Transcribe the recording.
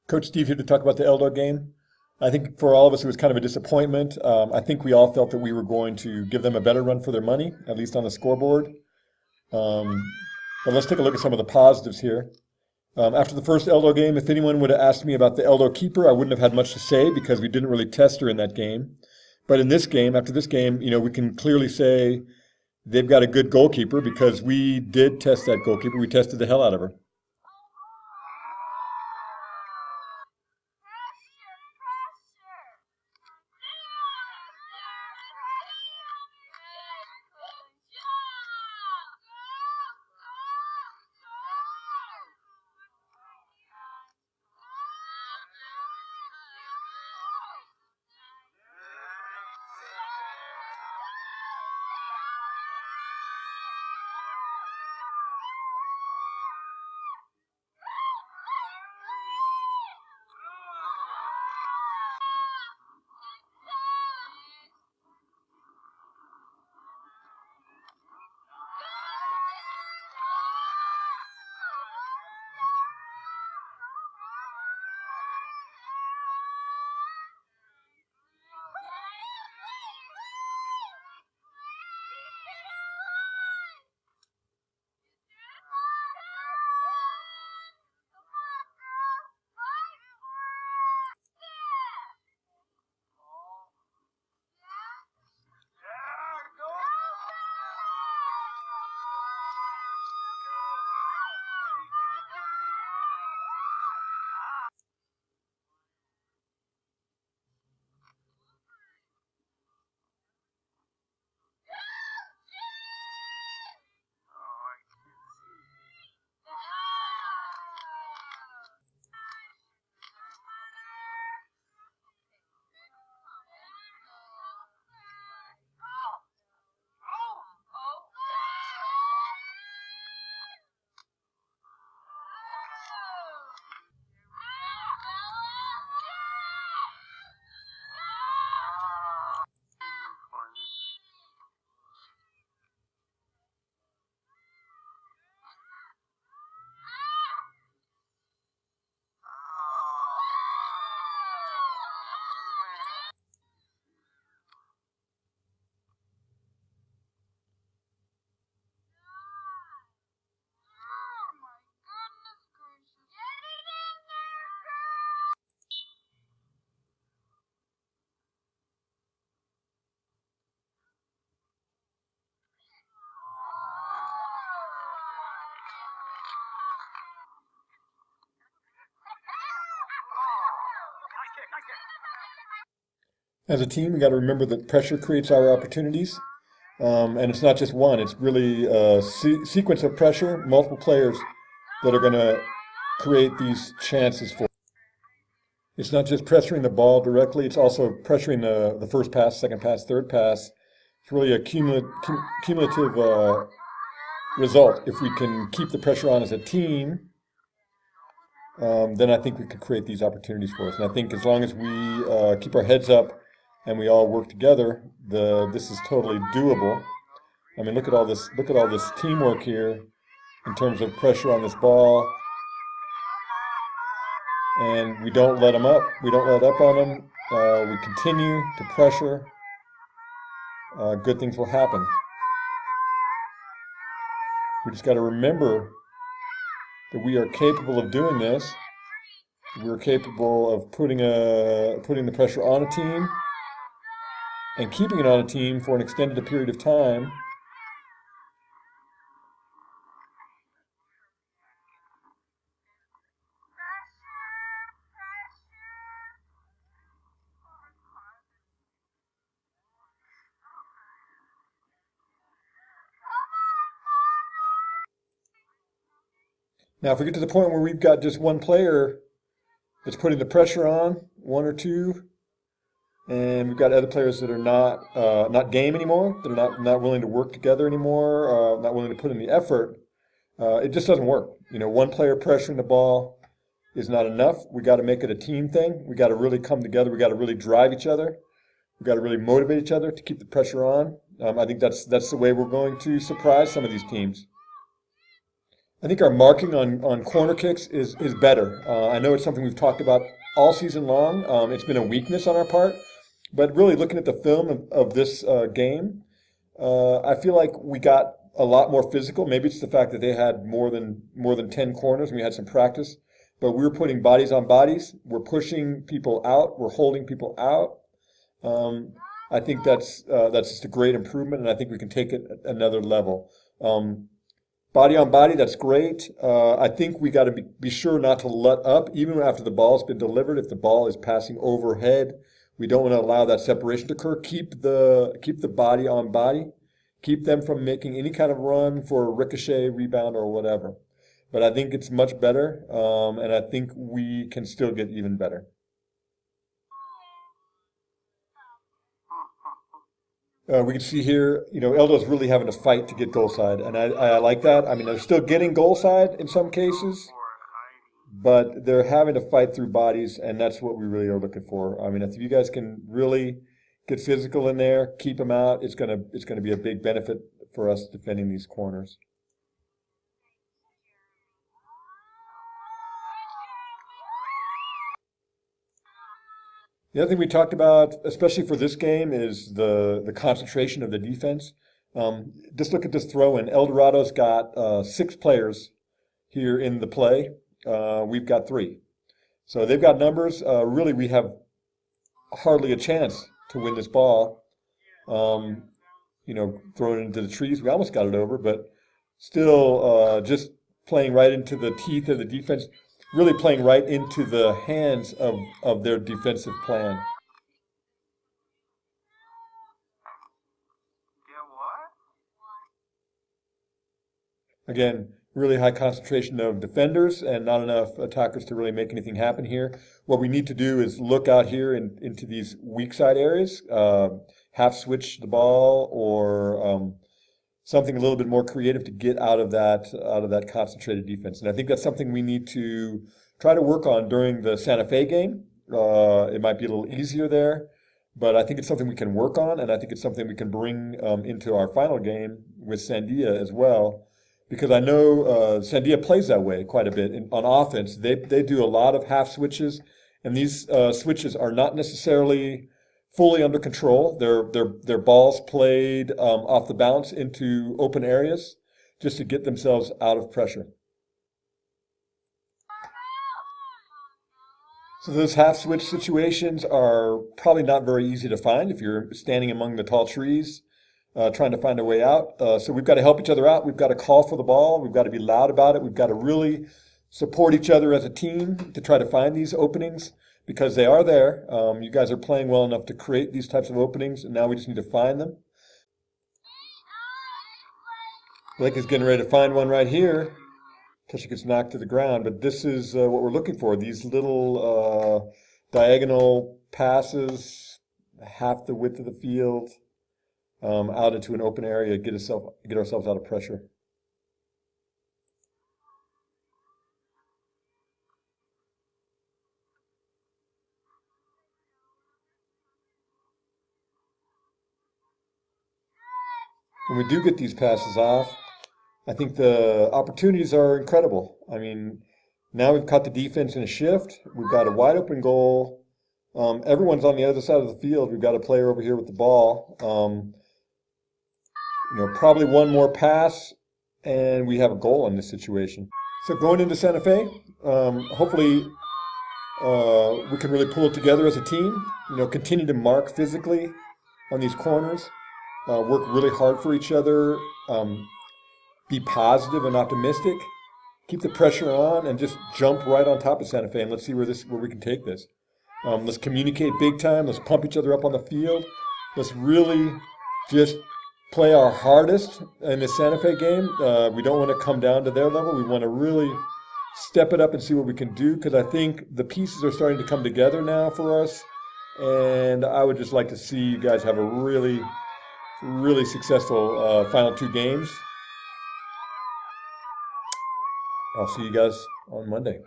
Coach Steve here to talk about the Eldo game. I think for all of us it was kind of a disappointment. I think we all felt that we were going to give them a better run for their money, at least on the scoreboard. Um, but let's take a look at some of the positives here. After the first Eldo game, if anyone would have asked me about the Eldo keeper, I wouldn't have had much to say because we didn't really test her in that game. But in this game, after this game, we can clearly say they've got a good goalkeeper because we did test that goalkeeper. We tested the hell out of her. As a team, we got to remember that pressure creates our opportunities. And it's not just one, it's really a sequence of pressure, multiple players that are going to create these chances for. It's not just pressuring the ball directly, it's also pressuring the first pass, second pass, third pass. It's really a cumulative result. If we can keep the pressure on as a team, then I think we could create these opportunities for us. And I think as long as we keep our heads up and we all work together, this is totally doable. I mean, look at all this teamwork here in terms of pressure on this ball. And we don't let them up. We don't let up on them. We continue to pressure. Good things will happen. We just got to remember that we are capable of doing this. We're capable of putting the pressure on a team and keeping it on a team for an extended period of time. Now, if we get to the point where we've got just one player that's putting the pressure on, one or two, and we've got other players that are not game anymore, that are not willing to work together anymore, not willing to put in the effort, it just doesn't work. One player pressuring the ball is not enough. We got to make it a team thing. We got to really come together. We got to really drive each other. We got to really motivate each other to keep the pressure on. I think that's the way we're going to surprise some of these teams. I think our marking on corner kicks is better. I know it's something we've talked about all season long. It's been a weakness on our part, but really looking at the film of this game, I feel like we got a lot more physical. Maybe it's the fact that they had more than 10 corners and we had some practice, but we were putting bodies on bodies. We're pushing people out. We're holding people out. Um, I think that's just a great improvement, and I think we can take it another level. Um, Body on body, that's great. I think we got to be sure not to let up, even after the ball's been delivered. If the ball is passing overhead, we don't want to allow that separation to occur. Keep the body on body. Keep them from making any kind of run for a ricochet, rebound, or whatever. But I think it's much better, and I think we can still get even better. We can see here, Eldo's really having to fight to get goal side, and I like that. I mean, they're still getting goal side in some cases, but they're having to fight through bodies, and that's what we really are looking for. I mean, if you guys can really get physical in there, keep them out, it's gonna be a big benefit for us defending these corners. The other thing we talked about, especially for this game, is the concentration of the defense. Just look at this throw in. Eldorado's got 6 players here in the play. We've got 3. So they've got numbers. Really, we have hardly a chance to win this ball. Throwing it into the trees. We almost got it over, but still just playing right into the teeth of the defense, really playing right into the hands of their defensive plan. Again, really high concentration of defenders and not enough attackers to really make anything happen here. What we need to do is look out here into these weak side areas, half switch the ball or something a little bit more creative to get out of that concentrated defense. And I think that's something we need to try to work on during the Santa Fe game. It might be a little easier there, but I think it's something we can work on, and I think it's something we can bring into our final game with Sandia as well. Because I know Sandia plays that way quite a bit on offense. They do a lot of half switches, and these switches are not necessarily fully under control. Their balls played off the bounce into open areas just to get themselves out of pressure. So those half switch situations are probably not very easy to find if you're standing among the tall trees trying to find a way out. So we've got to help each other out. We've got to call for the ball. We've got to be loud about it. We've got to really support each other as a team to try to find these openings because they are there. You guys are playing well enough to create these types of openings, and now we just need to find them. Blake is getting ready to find one right here until she gets knocked to the ground. But this is what we're looking for, these little diagonal passes, half the width of the field, out into an open area, get ourselves out of pressure. When we do get these passes off, I think the opportunities are incredible. I mean, now we've caught the defense in a shift. We've got a wide open goal. Everyone's on the other side of the field. We've got a player over here with the ball. Probably one more pass, and we have a goal in this situation. So going into Santa Fe, hopefully we can really pull it together as a team. Continue to mark physically on these corners, work really hard for each other, be positive and optimistic, keep the pressure on, and just jump right on top of Santa Fe. And let's see where we can take this. Let's communicate big time. Let's pump each other up on the field. Let's really just play our hardest in the Santa Fe game. We don't want to come down to their level. We want to really step it up and see what we can do because I think the pieces are starting to come together now for us. And I would just like to see you guys have a really, really successful final 2 games. I'll see you guys on Monday.